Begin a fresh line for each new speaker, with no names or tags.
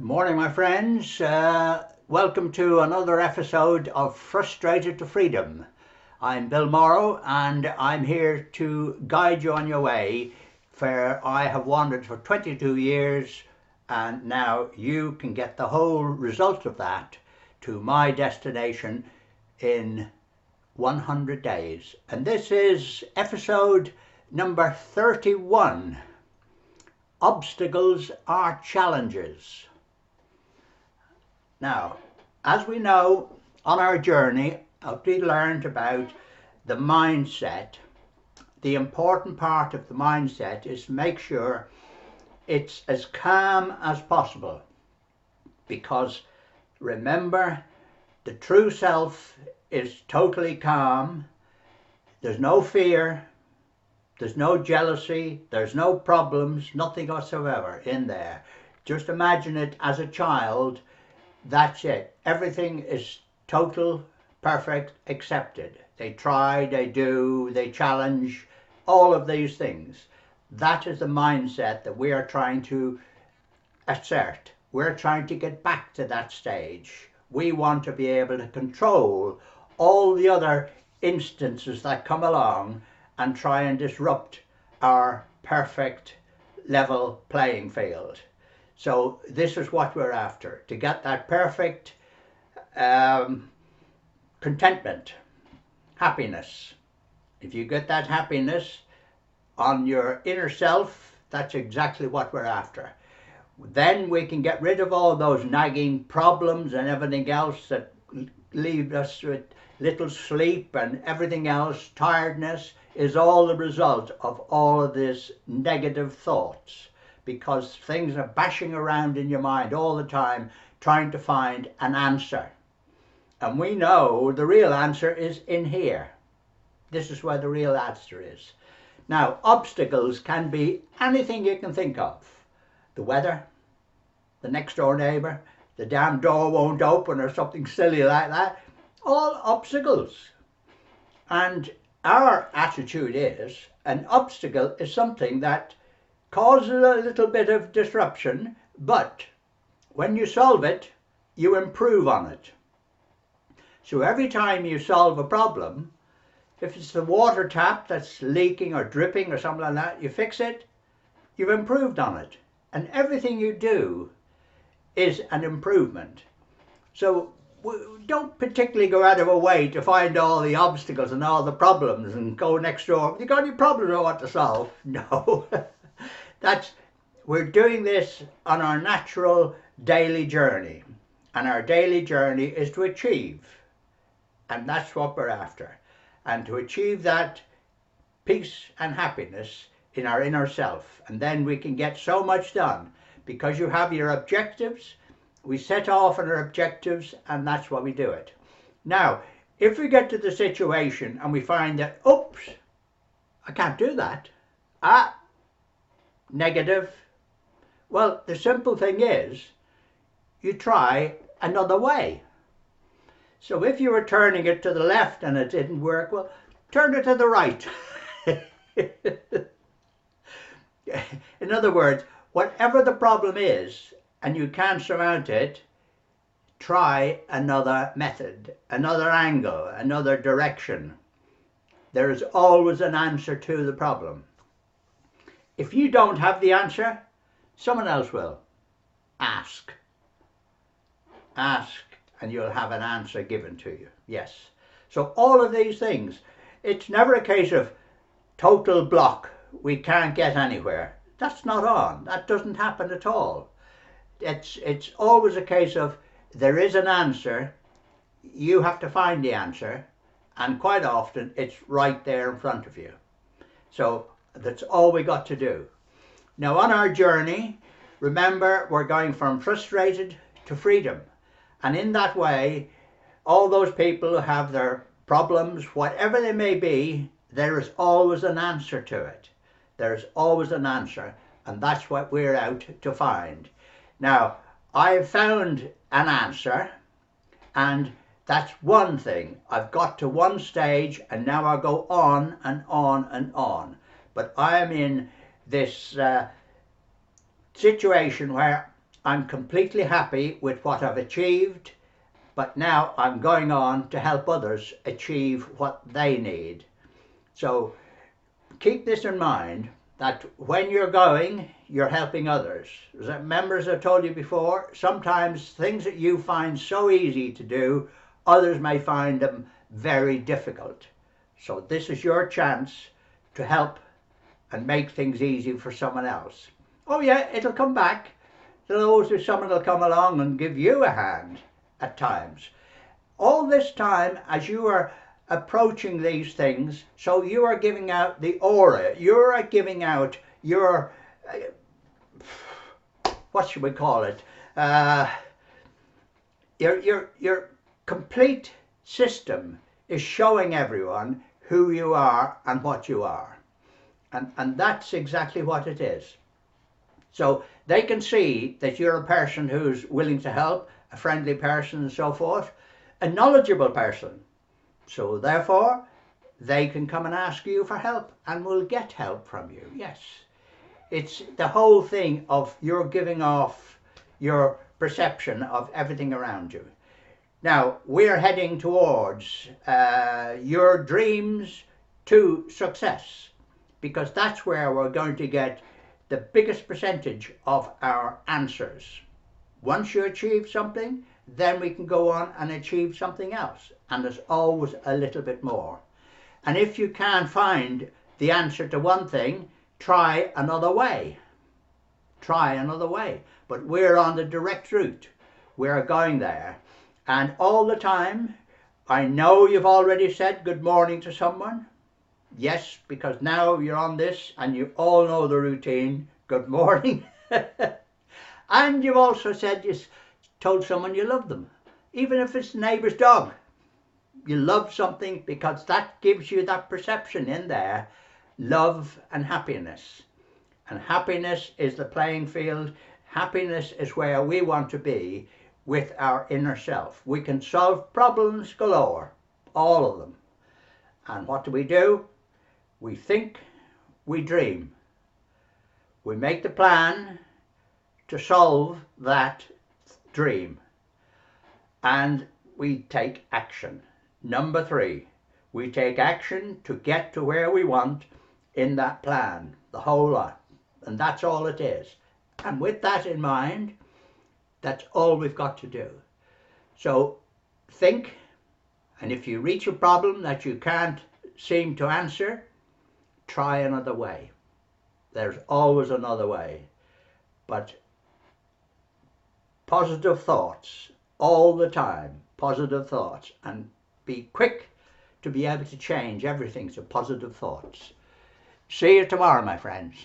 Good morning, my friends. Welcome to another episode of Frustrated to Freedom. I'm Bill Morrow, and I'm here to guide you on your way, where I have wandered for 22 years, and now you can get the whole result of that to my destination in 100 days. And this is episode number 31. Obstacles are challenges. Now, as we know, on our journey, we learned about the mindset. The important part of the mindset is to make sure it's as calm as possible. Because remember, the true self is totally calm. There's no fear. There's no jealousy. There's no problems, nothing whatsoever in there. Just imagine it as a child. That's it. Everything is total, perfect, accepted. They try, they do, they challenge, all of these things. That is the mindset that we are trying to assert. We're trying to get back to that stage. We want to be able to control all the other instances that come along and try and disrupt our perfect level playing field. So this is what we're after, to get that perfect contentment, happiness. If you get that happiness on your inner self, that's exactly what we're after. Then we can get rid of all those nagging problems and everything else that leave us with little sleep and everything else. Tiredness is all the result of all of these negative thoughts, because things are bashing around in your mind all the time trying to find an answer. And we know the real answer is in here. This is where the real answer is. Now, obstacles can be anything you can think of. The weather, the next door neighbour, the damn door won't open or something silly like that. All obstacles. And our attitude is, an obstacle is something that causes a little bit of disruption, but when you solve it, you improve on it. So every time you solve a problem, if it's the water tap that's leaking or dripping or something like that, you fix it, you've improved on it. And everything you do is an improvement. So don't particularly go out of a way to find all the obstacles and all the problems and go next door. You got any problems I want to solve? No. We're doing this on our natural daily journey, and our daily journey is to achieve, and that's what we're after, and to achieve that peace and happiness in our inner self. And then we can get so much done, because you have your objectives. We set off on our objectives, and that's why we do it. Now, if we get to the situation and we find that, oops, I can't do that, negative. Well, the simple thing is, you try another way. So if you were turning it to the left and it didn't work, well, turn it to the right. In other words, whatever the problem is and you can't surmount it, try another method, another angle, another direction. There is always an answer to the problem. If you don't have the answer, someone else will. Ask. Ask, and you'll have an answer given to you. Yes. So all of these things, it's never a case of total block. We can't get anywhere. That's not on. That doesn't happen at all. It's always a case of there is an answer. You have to find the answer, and quite often it's right there in front of you. So that's all we got to do. Now, on our journey, remember, we're going from frustrated to freedom. And in that way, all those people who have their problems, whatever they may be, there is always an answer to it. There's always an answer, and that's what we're out to find. Now, I've found an answer, and that's one thing. I've got to one stage, and now I'll go on and on and on. But I am in this situation where I'm completely happy with what I've achieved, but now I'm going on to help others achieve what they need. So keep this in mind, that when you're going, you're helping others. Remember, as I told you before, sometimes things that you find so easy to do, others may find them very difficult. So this is your chance to help and make things easy for someone else. Oh yeah, it'll come back. There'll always be someone that'll come along and give you a hand at times. All this time, as you are approaching these things, so you are giving out the aura, you're giving out your, what should we call it, your complete system is showing everyone who you are and what you are. And that's exactly what it is. So they can see that you're a person who's willing to help, a friendly person and so forth, a knowledgeable person. So therefore, they can come and ask you for help and will get help from you. Yes. It's the whole thing of you're giving off your perception of everything around you. Now, we're heading towards your dreams to success, because that's where we're going to get the biggest percentage of our answers. Once you achieve something, then we can go on and achieve something else. And there's always a little bit more. And if you can't find the answer to one thing, try another way. Try another way. But we're on the direct route. We're going there. And all the time, I know you've already said good morning to someone. Yes, because now you're on this and you all know the routine. Good morning. And you've also said, you told someone you love them. Even if it's the neighbour's dog. You love something because that gives you that perception in there. Love and happiness. And happiness is the playing field. Happiness is where we want to be with our inner self. We can solve problems galore. All of them. And what do? We think, we dream. We make the plan to solve that dream. And we take action. Number 3, we take action to get to where we want in that plan, the whole lot. And that's all it is. And with that in mind, that's all we've got to do. So think, and if you reach a problem that you can't seem to answer, try another way. There's always another way. But positive thoughts all the time, positive thoughts, and be quick to be able to change everything to positive thoughts. See you tomorrow, my friends.